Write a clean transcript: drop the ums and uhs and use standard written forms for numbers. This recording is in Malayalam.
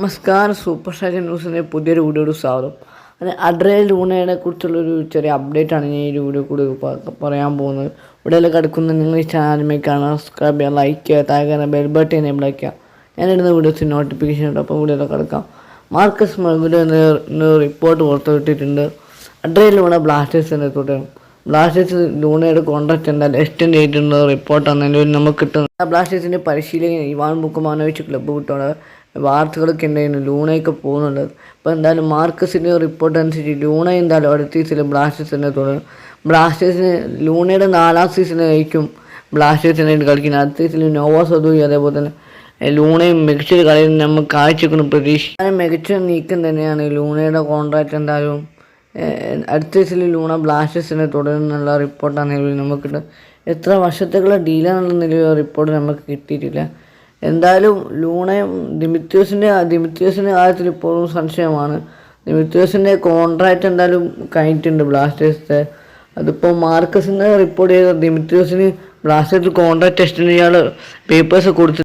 നമസ്കാരം, സൂപ്പർ സ്റ്റാർ ന്യൂസിൻ്റെ പുതിയൊരു വീഡിയോയുടെ സ്വാഗതം. അഡ്രിയൽ ലൂണയെ കുറിച്ചുള്ളൊരു ചെറിയ അപ്ഡേറ്റാണ് ഞാൻ ഈ വീഡിയോ കൂടി പറയാൻ പോകുന്നത്. ഇവിടെ കിടക്കുന്ന നിങ്ങൾ ഈ ചാനലിൽ കാണാൻ സബ്സ്ക്രൈബ് ചെയ്യുക, ലൈക്ക് ചെയ്യുക, താഴെ ബെൽ ബട്ടൺ എനേബിൾ ആക്കുക. ഞാനിടുന്ന വീഡിയോസിന് നോട്ടിഫിക്കേഷൻ ഉണ്ട്. അപ്പോൾ വീഡിയോയിൽ കിടക്കാം. മാർക്കസ് മർഗുലോ എന്ന റിപ്പോർട്ട് പുറത്തുവിട്ടിട്ടുണ്ട്. അഡ്രിയൽ ലൂണ ബ്ലാസ്റ്റേഴ്സിനെ തുടരും. ബ്ലാസ്റ്റേഴ്സ് ലൂണയുടെ കോൺട്രാക്ട് എന്തായാലും എക്സ്റ്റെൻഡ് ചെയ്തിട്ടുള്ള റിപ്പോർട്ടാണ് നമുക്ക് കിട്ടുന്നത്. ബ്ലാസ്റ്റേഴ്സിൻ്റെ പരിശീലകൻ ഇവാൻ ബുക്കുമാനോവിച്ച് ക്ലബ്ബ് വിട്ടോടെ വാർത്തകളൊക്കെ ഉണ്ടായിരുന്നു. ലൂണയൊക്കെ പോകുന്നുണ്ട്. അപ്പോൾ എന്തായാലും മാർക്കസിൻ്റെ റിപ്പോർട്ട് അനുസരിച്ച് ലൂണ എന്തായാലും അടുത്ത സീസണിൽ ബ്ലാസ്റ്റേഴ്സിനെ തുടരും. ബ്ലാസ്റ്റേഴ്സിന് ലൂണയുടെ 4ാം സീസണിലായിരിക്കും ബ്ലാസ്റ്റേഴ്സിനായിട്ട് കളിക്കുന്നത്. അടുത്ത സീസണിൽ നോവോ സദുയി അതേപോലെ തന്നെ ലൂണയും മികച്ചൊരു കളിയിൽ നമുക്ക് കാഴ്ചവെക്കുന്ന പ്രതീക്ഷ മികച്ച നീക്കം തന്നെയാണ്. ലൂണയുടെ കോൺട്രാക്ട് എന്തായാലും അടുത്ത സീസണിൽ ലൂണ ബ്ലാസ്റ്റേഴ്സിനെ തുടരുന്നുള്ള റിപ്പോർട്ടാണ് നമുക്ക് എത്ര വർഷത്തേക്കുള്ള ഡീലാണെന്നുള്ള നിലയിൽ റിപ്പോർട്ട് നമുക്ക് കിട്ടിയിട്ടില്ല. എന്തായാലും ലൂണയും ദിമിത്രിയോസിൻ്റെ കാര്യത്തിൽ ഇപ്പോഴും സംശയമാണ്. ദിമിത്രിയോസിൻ്റെ കോൺട്രാക്റ്റ് എന്തായാലും കഴിഞ്ഞിട്ടുണ്ട് ബ്ലാസ്റ്റേഴ്സിൻ്റെ. അതിപ്പോൾ മാർക്കസിൻ്റെ റിപ്പോർട്ട് ചെയ്ത ദിമിത്രിയോസിന് ബ്ലാസ്റ്റേഴ്സ് കോൺട്രാക്റ്റ് എക്സ്റ്റെൻഡ് ചെയ്യാനുള്ള പേപ്പേഴ്സ് കൊടുത്ത്